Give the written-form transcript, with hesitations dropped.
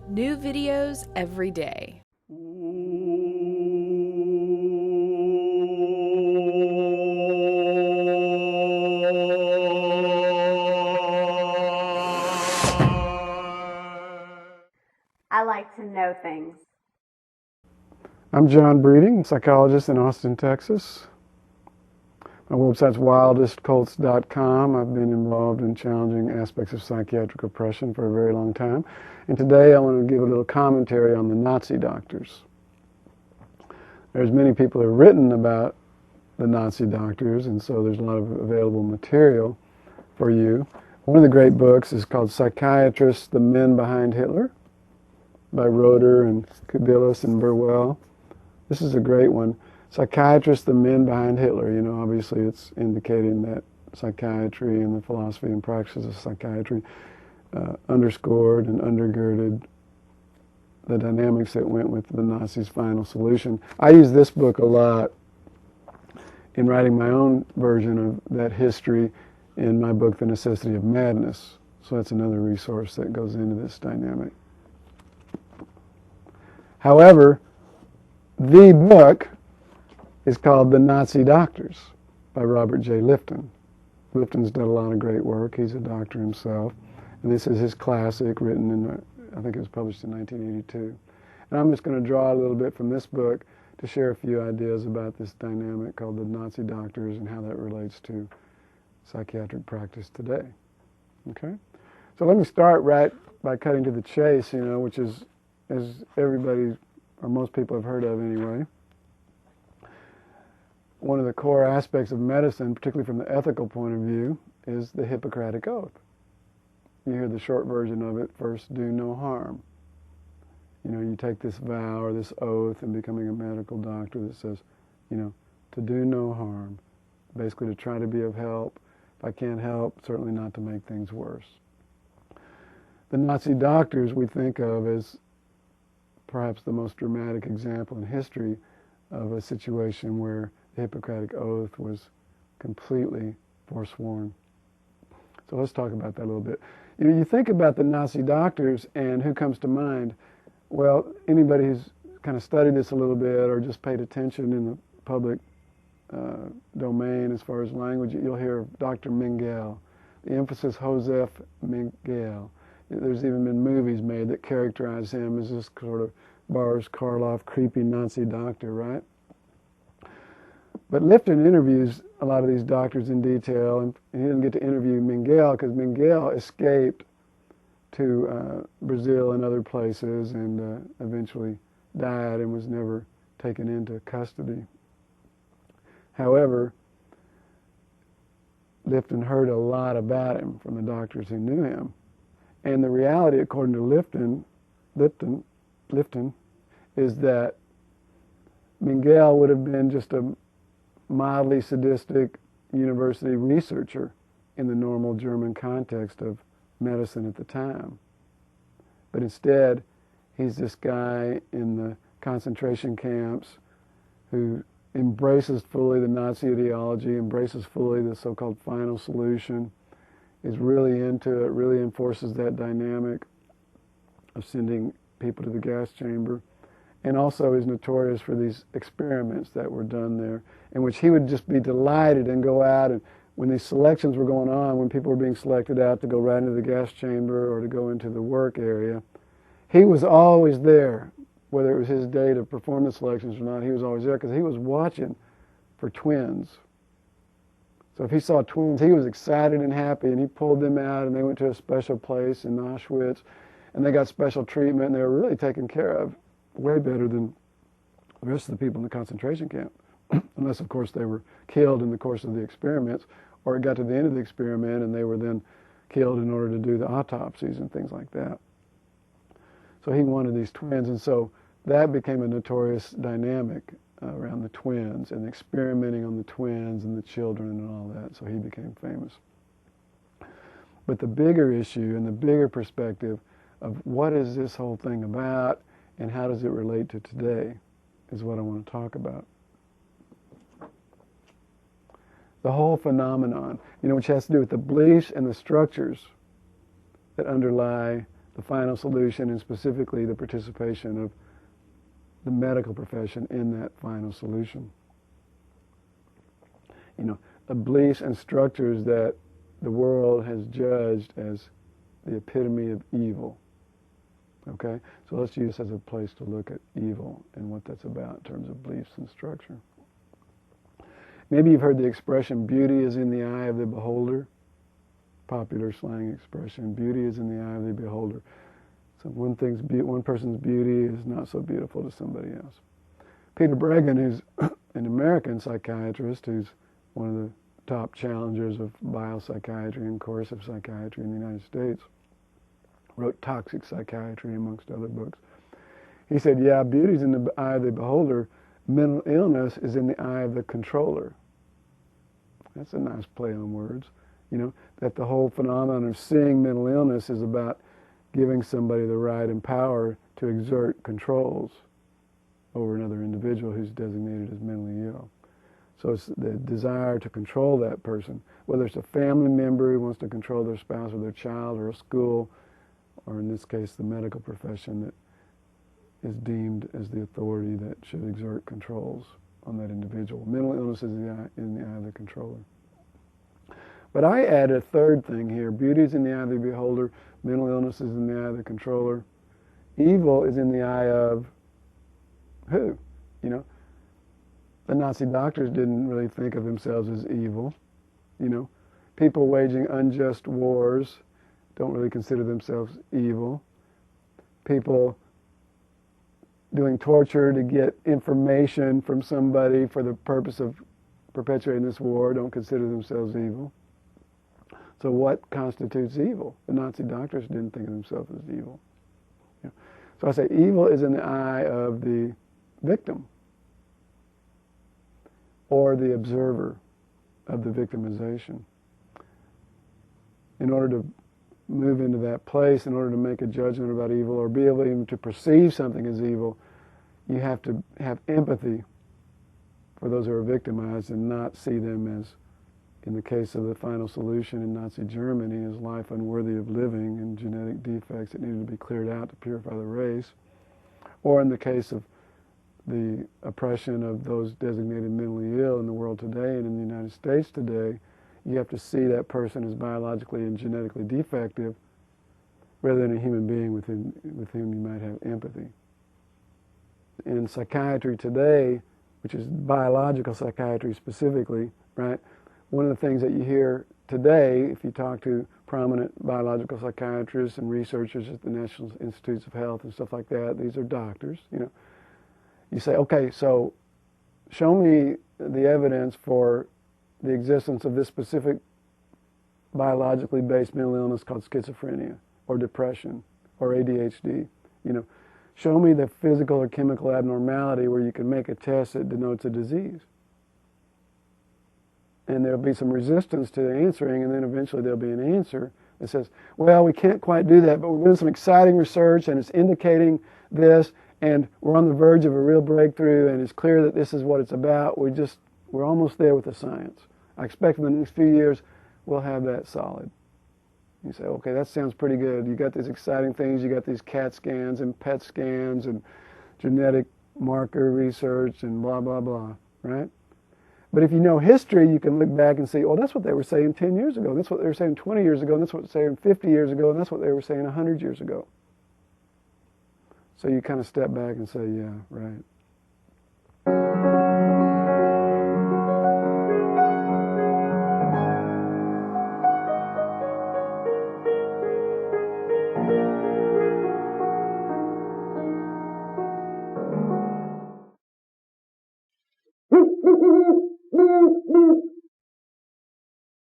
New videos every day. I like to know things. I'm John Breeding, psychologist in Austin, Texas. My website's wildestcults.com. I've been involved in challenging aspects of psychiatric oppression for a very long time. And today I want to give a little commentary on the Nazi doctors. There's many people who have written about the Nazi doctors, and so there's a lot of available material for you. One of the great books is called Psychetruth, The Men Behind Hitler, by Roeder and Kubilis and Burwell. This is a great one. Psychiatrists, the men behind Hitler. You know, obviously it's indicating that psychiatry and the philosophy and practices of psychiatry underscored and undergirded the dynamics that went with the Nazis' final solution. I use this book a lot in writing my own version of that history in my book, The Necessity of Madness. So that's another resource that goes into this dynamic. However, the book is called The Nazi Doctors by Robert J. Lifton. Lifton's done a lot of great work. He's a doctor himself. And this is his classic, written in, I think it was published in 1982. And I'm just going to draw a little bit from this book to share a few ideas about this dynamic called the Nazi doctors and how that relates to psychiatric practice today. Okay? So let me start right by cutting to the chase, you know, which is, as everybody or most people have heard of anyway, one of the core aspects of medicine, particularly from the ethical point of view, is the Hippocratic Oath. You hear the short version of it, first do no harm. You know, you take this vow or this oath in becoming a medical doctor that says, you know, to do no harm, basically to try to be of help. If I can't help, certainly not to make things worse. The Nazi doctors we think of as perhaps the most dramatic example in history of a situation where the Hippocratic Oath was completely forsworn. So let's talk about that a little bit. You know, you think about the Nazi doctors and who comes to mind? Well, anybody who's kind of studied this a little bit or just paid attention in the public domain as far as language, you'll hear of Dr. Mengele, the emphasis Josef Mengele. There's even been movies made that characterize him as this sort of Boris Karloff, creepy Nazi doctor, right? But Lifton interviews a lot of these doctors in detail, and he didn't get to interview Mengele because Mengele escaped to Brazil and other places and eventually died and was never taken into custody. However, Lifton heard a lot about him from the doctors who knew him. And the reality, according to Lifton, is that Mengele would have been just a mildly sadistic university researcher in the normal German context of medicine at the time. But instead, he's this guy in the concentration camps who embraces fully the Nazi ideology, embraces fully the so-called final solution, is really into it, really enforces that dynamic of sending people to the gas chamber, and also is notorious for these experiments that were done there, in which he would just be delighted and go out, and when these selections were going on, when people were being selected out to go right into the gas chamber or to go into the work area, he was always there. Whether it was his day to perform the selections or not, he was always there because he was watching for twins. So if he saw twins, he was excited and happy, and he pulled them out, and they went to a special place in Auschwitz, and they got special treatment, and they were really taken care of way better than the rest of the people in the concentration camp. Unless, of course, they were killed in the course of the experiments, or it got to the end of the experiment, and they were then killed in order to do the autopsies and things like that. So he wanted these twins, and so that became a notorious dynamic around the twins and experimenting on the twins and the children and all that, so he became famous. But the bigger issue and the bigger perspective of what is this whole thing about and how does it relate to today is what I want to talk about. The whole phenomenon, you know, which has to do with the beliefs and the structures that underlie the final solution, and specifically the participation of the medical profession in that final solution. You know, the beliefs and structures that the world has judged as the epitome of evil. Okay? So let's use this as a place to look at evil and what that's about in terms of beliefs and structure. Maybe you've heard the expression, beauty is in the eye of the beholder. Popular slang expression, beauty is in the eye of the beholder. So one person's beauty is not so beautiful to somebody else. Peter Breggin, who's an American psychiatrist, who's one of the top challengers of biopsychiatry and coercive psychiatry in the United States, wrote Toxic Psychiatry, amongst other books. He said, yeah, beauty's in the eye of the beholder. Mental illness is in the eye of the controller. That's a nice play on words. You know, that the whole phenomenon of seeing mental illness is about giving somebody the right and power to exert controls over another individual who's designated as mentally ill. So it's the desire to control that person, whether it's a family member who wants to control their spouse or their child, or a school, or in this case the medical profession that is deemed as the authority that should exert controls on that individual. Mental illness is in the eye of the controller. But I add a third thing here. Beauty is in the eye of the beholder. Mental illness is in the eye of the controller. Evil is in the eye of who? You know, the Nazi doctors didn't really think of themselves as evil. You know, people waging unjust wars don't really consider themselves evil. People doing torture to get information from somebody for the purpose of perpetuating this war don't consider themselves evil. So what constitutes evil? The Nazi doctors didn't think of themselves as evil. You know? So I say evil is in the eye of the victim or the observer of the victimization. In order to move into that place, in order to make a judgment about evil or be able even to perceive something as evil, you have to have empathy for those who are victimized and not see them as, in the case of the final solution in Nazi Germany, as life unworthy of living and genetic defects that needed to be cleared out to purify the race. Or in the case of the oppression of those designated mentally ill in the world today and in the United States today, you have to see that person as biologically and genetically defective rather than a human being with whom you might have empathy. In psychiatry today, which is biological psychiatry specifically, right? One of the things that you hear today, if you talk to prominent biological psychiatrists and researchers at the National Institutes of Health and stuff like that, these are doctors, you know. You say, okay, so show me the evidence for the existence of this specific biologically based mental illness called schizophrenia or depression or ADHD. You know, show me the physical or chemical abnormality where you can make a test that denotes a disease. And there'll be some resistance to the answering, and then eventually there'll be an answer that says, well, we can't quite do that, but we're doing some exciting research and it's indicating this, and we're on the verge of a real breakthrough, and it's clear that this is what it's about. We're almost there with the science. I expect in the next few years we'll have that solid. You say, okay, that sounds pretty good. You got these exciting things. You got these CAT scans and PET scans and genetic marker research and blah, blah, blah, right? But if you know history, you can look back and see, oh, that's what they were saying 10 years ago. That's what they were saying 20 years ago. And that's what they were saying 50 years ago. And that's what they were saying 100 years ago. So you kind of step back and say, yeah, right.